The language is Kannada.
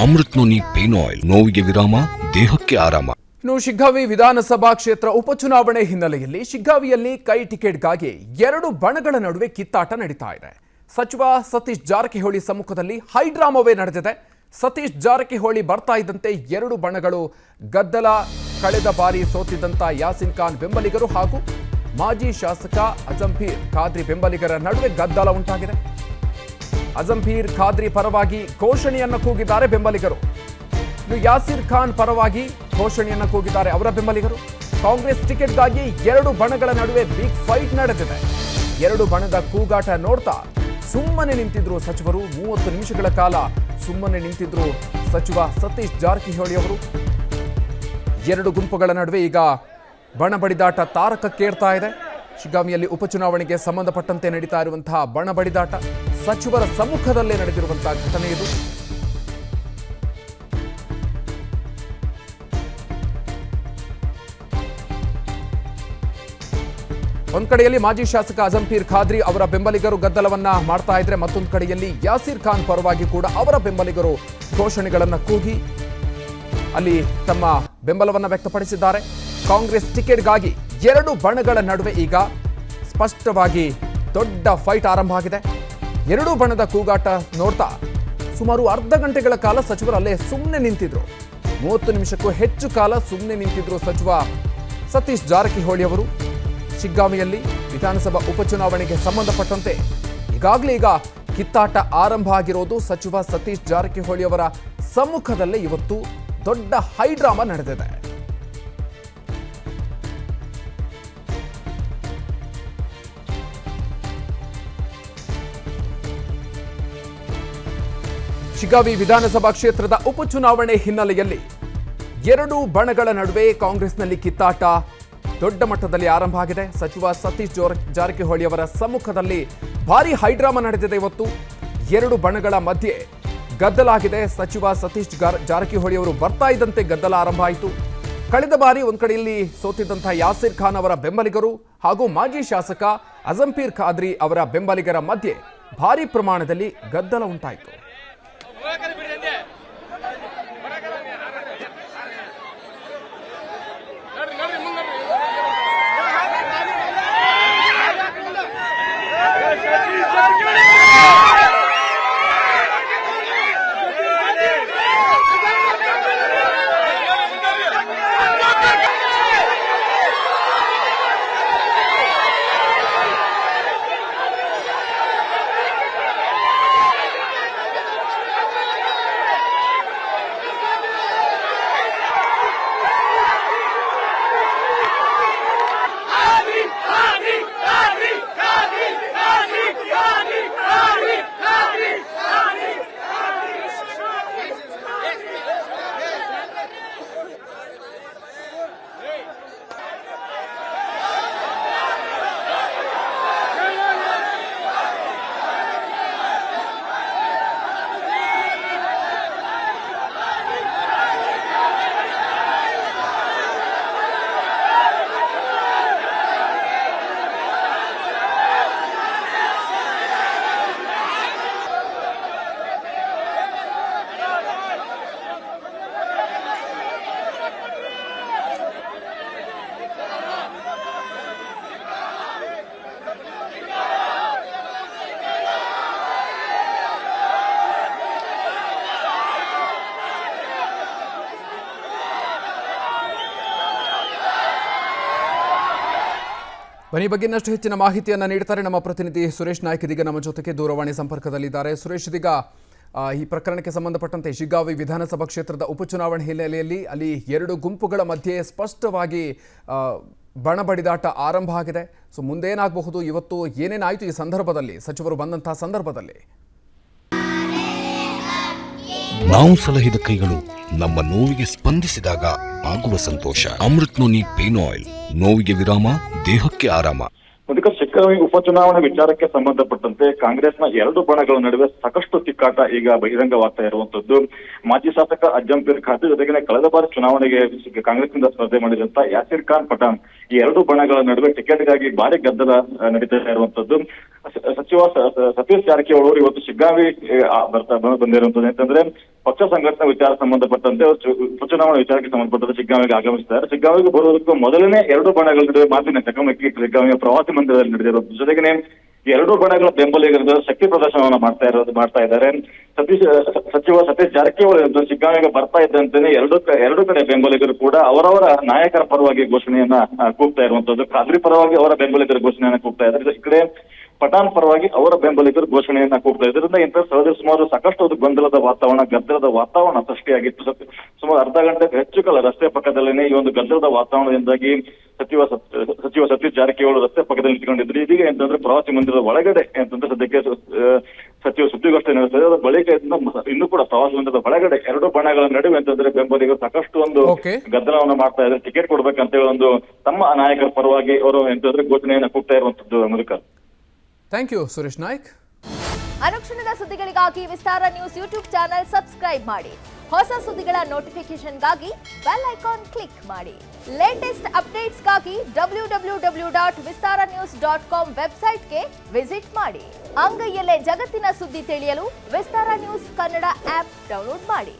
ಅಮೃತ್ ನೋನಿ ಪೇನ್ ಆಯಿಲ್, ನೋವಿಗೆ ವಿರಾಮ, ದೇಹಕ್ಕೆ ಆರಾಮ. ಇನ್ನು ಶಿಗ್ಗಾವಿ ವಿಧಾನಸಭಾ ಕ್ಷೇತ್ರ ಉಪಚುನಾವಣೆ ಹಿನ್ನೆಲೆಯಲ್ಲಿ ಶಿಗ್ಗಾವಿಯಲ್ಲಿ ಕೈ ಟಿಕೆಟ್ಗಾಗಿ ಎರಡು ಬಣಗಳ ನಡುವೆ ಕಿತ್ತಾಟ ನಡೀತಾ ಇದೆ. ಸಚಿವ ಸತೀಶ್ ಜಾರಕಿಹೊಳಿ ಸಮ್ಮುಖದಲ್ಲಿ ಹೈಡ್ರಾಮವೇ ನಡೆದಿದೆ. ಸತೀಶ್ ಜಾರಕಿಹೊಳಿ ಬರ್ತಾ ಇದ್ದಂತೆ ಎರಡು ಬಣಗಳು ಗದ್ದಲ. ಕಳೆದ ಬಾರಿ ಸೋತಿದ್ದಂತ ಯಾಸಿನ್ ಖಾನ್ ಬೆಂಬಲಿಗರು ಹಾಗೂ ಮಾಜಿ ಶಾಸಕ ಅಜಂಪೀರ್ ಖಾದ್ರಿ ಬೆಂಬಲಿಗರ ನಡುವೆ ಗದ್ದಲ ಉಂಟಾಗಿದೆ. ಅಜಂಪೀರ್ ಖಾದ್ರಿ ಪರವಾಗಿ ಘೋಷಣೆಯನ್ನು ಕೂಗಿದ್ದಾರೆ ಬೆಂಬಲಿಗರು. ಇನ್ನು ಯಾಸಿರ್ ಖಾನ್ ಪರವಾಗಿ ಘೋಷಣೆಯನ್ನು ಕೂಗಿದ್ದಾರೆ ಅವರ ಬೆಂಬಲಿಗರು. ಕಾಂಗ್ರೆಸ್ ಟಿಕೆಟ್ಗಾಗಿ ಎರಡು ಬಣಗಳ ನಡುವೆ ಬಿಗ್ ಫೈಟ್ ನಡೆದಿದೆ. ಎರಡು ಬಣದ ಕೂಗಾಟ ನೋಡ್ತಾ ಸುಮ್ಮನೆ ನಿಂತಿದ್ರು ಸಚಿವರು. 30 ನಿಮಿಷಗಳ ಕಾಲ ಸುಮ್ಮನೆ ನಿಂತಿದ್ರು ಸಚಿವ ಸತೀಶ್ ಜಾರಕಿಹೊಳಿ ಅವರು. ಎರಡು ಗುಂಪುಗಳ ನಡುವೆ ಈಗ ಬಣ ಬಡಿದಾಟ ತಾರಕಕ್ಕೇರ್ತಾ ಇದೆ. ಶಿಗ್ಗಾವಿಯಲ್ಲಿ ಉಪಚುನಾವಣೆಗೆ ಸಂಬಂಧಪಟ್ಟಂತೆ ನಡೀತಾ ಇರುವಂತಹ ಬಣ ಬಡಿದಾಟ ಸಚಿವರ ಸಮ್ಮುಖದಲ್ಲೇ ನಡೆದಿರುವಂತಹ ಘಟನೆ ಇದು. ಒಂದ್ ಕಡೆಯಲ್ಲಿ ಮಾಜಿ ಶಾಸಕ ಅಜಂಪೀರ್ ಖಾದ್ರಿ ಅವರ ಬೆಂಬಲಿಗರು ಗದ್ದಲವನ್ನ ಮಾಡ್ತಾ ಇದ್ರೆ, ಮತ್ತೊಂದು ಕಡೆಯಲ್ಲಿ ಯಾಸಿರ್ ಖಾನ್ ಪರವಾಗಿ ಕೂಡ ಅವರ ಬೆಂಬಲಿಗರು ಘೋಷಣೆಗಳನ್ನ ಕೂಗಿ ಅಲ್ಲಿ ತಮ್ಮ ಬೆಂಬಲವನ್ನ ವ್ಯಕ್ತಪಡಿಸಿದ್ದಾರೆ. ಕಾಂಗ್ರೆಸ್ ಟಿಕೆಟ್ಗಾಗಿ ಎರಡು ಬಣಗಳ ನಡುವೆ ಈಗ ಸ್ಪಷ್ಟವಾಗಿ ದೊಡ್ಡ ಫೈಟ್ ಆರಂಭ ಆಗಿದೆ. ಎರಡೂ ಬಣದ ಕೂಗಾಟ ನೋಡ್ತಾ ಸುಮಾರು ಅರ್ಧ ಗಂಟೆಗಳ ಕಾಲ ಸಚಿವರು ಅಲ್ಲೇ ಸುಮ್ಮನೆ ನಿಂತಿದ್ರು. 30 ನಿಮಿಷಕ್ಕೂ ಹೆಚ್ಚು ಕಾಲ ಸುಮ್ಮನೆ ನಿಂತಿದ್ರು ಸಚಿವ ಸತೀಶ್ ಜಾರಕಿಹೊಳಿ ಅವರು. ಶಿಗ್ಗಾವಿಯಲ್ಲಿ ವಿಧಾನಸಭಾ ಉಪಚುನಾವಣೆಗೆ ಸಂಬಂಧಪಟ್ಟಂತೆ ಈಗಾಗಲೇ ಈಗ ಕಿತ್ತಾಟ ಆರಂಭ ಆಗಿರೋದು ಸಚಿವ ಸತೀಶ್ ಜಾರಕಿಹೊಳಿ ಅವರ ಸಮ್ಮುಖದಲ್ಲೇ ಇವತ್ತು ದೊಡ್ಡ ಹೈಡ್ರಾಮಾ ನಡೆದಿದೆ. ಶಿಗ್ಗಾವಿ ವಿಧಾನಸಭಾ ಕ್ಷೇತ್ರದ ಉಪಚುನಾವಣೆ ಹಿನ್ನೆಲೆಯಲ್ಲಿ ಎರಡು ಬಣಗಳ ನಡುವೆ ಕಾಂಗ್ರೆಸ್ನಲ್ಲಿ ಕಿತ್ತಾಟ ದೊಡ್ಡ ಮಟ್ಟದಲ್ಲಿ ಆರಂಭ ಆಗಿದೆ. ಸಚಿವ ಸತೀಶ್ ಜಾರಕಿಹೊಳಿ ಅವರ ಸಮ್ಮುಖದಲ್ಲಿ ಭಾರಿ ಹೈಡ್ರಾಮಾ ನಡೆದಿದೆ ಇವತ್ತು. ಎರಡು ಬಣಗಳ ಮಧ್ಯೆ ಗದ್ದಲ ಆಗಿದೆ. ಸಚಿವ ಸತೀಶ್ ಜಾರಕಿಹೊಳಿ ಅವರು ಬರ್ತಾ ಇದ್ದಂತೆ ಗದ್ದಲ ಆರಂಭ ಆಯಿತು. ಕಳೆದ ಬಾರಿ ಒಂದ್ ಕಡೆಯಲ್ಲಿ ಸೋತಿದ್ದಂತಹ ಯಾಸಿರ್ ಖಾನ್ ಅವರ ಬೆಂಬಲಿಗರು ಹಾಗೂ ಮಾಜಿ ಶಾಸಕ ಅಜಂಪೀರ್ ಖಾದ್ರಿ ಅವರ ಬೆಂಬಲಿಗರ ಮಧ್ಯೆ ಭಾರಿ ಪ್ರಮಾಣದಲ್ಲಿ ಗದ್ದಲ ಉಂಟಾಯಿತು. ಈ ಬಗ್ಗೆ ಇನ್ನಷ್ಟು ಹೆಚ್ಚಿನ ಮಾಹಿತಿಯನ್ನು ನೀಡ್ತಾರೆ ನಮ್ಮ ಪ್ರತಿನಿಧಿ ಸುರೇಶ್ ನಾಯ್ಕ್. ಇದೀಗ ನಮ್ಮ ಜೊತೆಗೆ ದೂರವಾಣಿ ಸಂಪರ್ಕದಲ್ಲಿದ್ದಾರೆ. ಸುರೇಶ್, ಇದೀಗ ಈ ಪ್ರಕರಣಕ್ಕೆ ಸಂಬಂಧಪಟ್ಟಂತೆ ಶಿಗ್ಗಾವಿ ವಿಧಾನಸಭಾ ಕ್ಷೇತ್ರದ ಉಪಚುನಾವಣೆ ಹಿನ್ನೆಲೆಯಲ್ಲಿ ಅಲ್ಲಿ ಎರಡು ಗುಂಪುಗಳ ಮಧ್ಯೆ ಸ್ಪಷ್ಟವಾಗಿ ಬಣ ಬಡಿದಾಟ ಆರಂಭ ಆಗಿದೆ. ಸೊ ಮುಂದೇನಾಗಬಹುದು, ಇವತ್ತು ಏನೇನಾಯಿತು ಈ ಸಂದರ್ಭದಲ್ಲಿ, ಸಚಿವರು ಬಂದಂತಹ ಸಂದರ್ಭದಲ್ಲಿ? ನಾವು ಸಲಹಿದ ಕೈಗಳು ನಮ್ಮ ನೋವಿಗೆ ಸ್ಪಂದಿಸಿದಾಗ ಆಗುವ ಸಂತೋಷ. ಅಮೃತ್ ನೋನಿ ಪೇನ್ ಆಯಿಲ್, ನೋವಿಗೆ ವಿರಾಮ, ದೇಹಕ್ಕೆ ಆರಾಮ. ಶಿಗ್ಗಾಂವಿ ಉಪಚುನಾವಣೆ ವಿಚಾರಕ್ಕೆ ಸಂಬಂಧಪಟ್ಟಂತೆ ಕಾಂಗ್ರೆಸ್ನ ಎರಡು ಬಣಗಳ ನಡುವೆ ಸಾಕಷ್ಟು ತಿಕ್ಕಾಟ ಈಗ ಬಹಿರಂಗವಾಗ್ತಾ ಇರುವಂತದ್ದು. ಮಾಜಿ ಶಾಸಕ ಅಜ್ಜಂಪೀರ್ ಖಾತೆ ಜೊತೆಗೆ ಕಳೆದ ಬಾರಿ ಚುನಾವಣೆಗೆ ಕಾಂಗ್ರೆಸ್ನಿಂದ ಸ್ಪರ್ಧೆ ಮಾಡಿದಂತ ಯಾಸಿರ್ ಖಾನ್ ಪಠಾಣ್ ಈ ಎರಡು ಬಣಗಳ ನಡುವೆ ಟಿಕೆಟ್ಗಾಗಿ ಭಾರಿ ಗದ್ದಲ ನಡೀತಾ ಇರುವಂತದ್ದು. ಸಚಿವ ಸತೀಶ್ ಜಾರಕಿಹೊಳಿ ಅವರು ಇವತ್ತು ಶಿಗ್ಗಾಂವಿ ಬಂದಿರುವಂತದ್ದು. ಯಾಕಂದ್ರೆ ಪಕ್ಷ ಸಂಘಟನೆ ವಿಚಾರ ಸಂಬಂಧಪಟ್ಟಂತೆ ಉಪಚುನಾವಣಾ ವಿಚಾರಕ್ಕೆ ಸಂಬಂಧಪಟ್ಟಂತೆ ಶಿಗ್ಗಾಂವಿಗೆ ಆಗಮಿಸಿದ್ದಾರೆ. ಶಿಗ್ಗಾಂವಿಗೆ ಬರುವುದಕ್ಕೂ ಮೊದಲನೇ ಎರಡು ಬಣಗಳ ನಡುವೆ ಮಾತಿನ ಚಕಮಕಿ ಶಿಗ್ಗಾಂವಿಯ ಪ್ರವಾಸಿ ಮಂದಿರದಲ್ಲಿ ನಡೆದಿರುವುದು. ಜೊತೆಗೆ ಎರಡು ಬಣಗಳ ಬೆಂಬಲಿಗರ ಶಕ್ತಿ ಪ್ರದರ್ಶನವನ್ನು ಮಾಡ್ತಾ ಇದ್ದಾರೆ. ಸಚಿವ ಸತೀಶ್ ಜಾರಕಿಹೊಳಿ ಶಿಗ್ಗಾಂವಿಗೆ ಬರ್ತಾ ಇದ್ದಂತೆಯೇ ಎರಡು ಕಡೆ ಬೆಂಬಲಿಗರು ಕೂಡ ಅವರವರ ನಾಯಕರ ಪರವಾಗಿ ಘೋಷಣೆಯನ್ನ ಕೂಗ್ತಾ ಇರುವಂತದ್ದು. ಖಾದ್ರಿ ಪರವಾಗಿ ಅವರ ಬೆಂಬಲಿಗರ ಘೋಷಣೆಯನ್ನ ಕೂಗ್ತಾ ಇದ್ದಾರೆ. ಈ ಕಡೆ ಪಠಾಣ್ ಪರವಾಗಿ ಅವರ ಬೆಂಬಲಿಗರು ಘೋಷಣೆಯನ್ನ ಕೂಗ್ತಾ ಇದರಿಂದ ಇಂಥ ಸ್ಥಳದಲ್ಲಿ ಸುಮಾರು ಸಾಕಷ್ಟು ಗೊಂದಲದ ವಾತಾವರಣ, ಗದ್ದಲದ ವಾತಾವರಣ ಸೃಷ್ಟಿಯಾಗಿತ್ತು. ಸುಮಾರು ಅರ್ಧ ಗಂಟೆಗೆ ಹೆಚ್ಚು ಕಾಲ ರಸ್ತೆ ಪಕ್ಕದಲ್ಲೇನೆ ಈ ಒಂದು ಗದ್ದಲದ ವಾತಾವರಣದಿಂದಾಗಿ ಸಚಿವ ಸತೀಶ್ ಜಾರಕಿಹೊಳಿ ರಸ್ತೆ ಪಕ್ಕದಲ್ಲಿ ನಿಂತ್ಕೊಂಡಿದ್ರು. ಇದೀಗ ಅಂತಂದ್ರೆ ಪ್ರವಾಸಿ ಮಂದಿರದ ಒಳಗಡೆ ಅಂತಂದ್ರೆ ಸದ್ಯಕ್ಕೆ ಸಚಿವ ಸುದ್ದಿಗೋಷ್ಠಿ ನಡೆಸ್ತಾರೆ. ಅದರ ಬಳಿಕ ಇನ್ನೂ ಕೂಡ ಪ್ರವಾಸಿ ಮಂದಿರದ ಒಳಗಡೆ ಎರಡು ಬಣಗಳ ನಡುವೆ ಅಂತಂದ್ರೆ ಬೆಂಬಲಿಗರು ಸಾಕಷ್ಟು ಒಂದು ಗದ್ದಲವನ್ನು ಮಾಡ್ತಾ ಇದ್ದಾರೆ. ಟಿಕೆಟ್ ಕೊಡ್ಬೇಕಂತ ಹೇಳಿ ಒಂದು ತಮ್ಮ ನಾಯಕರ ಪರವಾಗಿ ಅವರು ಅಂತಂದ್ರೆ ಘೋಷಣೆಯನ್ನ ಕೂಗ್ತಾ ಇರುವಂತದ್ದು. ಮೂಲಕ ಥ್ಯಾಂಕ್ ಯು ಸುರೇಶ್ ನಾಯ್ಕ್. ಅನುಕ್ಷಣದ ಸುದ್ದಿಗಳಿಗಾಗಿ ವಿಸ್ತಾರ ನ್ಯೂಸ್ ಯೂಟ್ಯೂಬ್ ಚಾನೆಲ್ ಸಬ್ಸ್ಕ್ರೈಬ್ ಮಾಡಿ. ಹೊಸ ಸುದ್ದಿಗಳ ನೋಟಿಫಿಕೇಶನ್ಗಾಗಿ ಬೆಲ್ ಐಕಾನ್ ಕ್ಲಿಕ್ ಮಾಡಿ. ಲೇಟೆಸ್ಟ್ ಅಪ್ಡೇಟ್ಸ್ಗಾಗಿ www.vistaranews.com ವೆಬ್ಸೈಟ್ಗೆ ವಿಸಿಟ್ ಮಾಡಿ. ಅಂಗೈಯಲ್ಲೇ ಜಗತ್ತಿನ ಸುದ್ದಿ ತಿಳಿಯಲು ವಿಸ್ತಾರ ನ್ಯೂಸ್ ಕನ್ನಡ ಆಪ್ ಡೌನ್ಲೋಡ್ ಮಾಡಿ.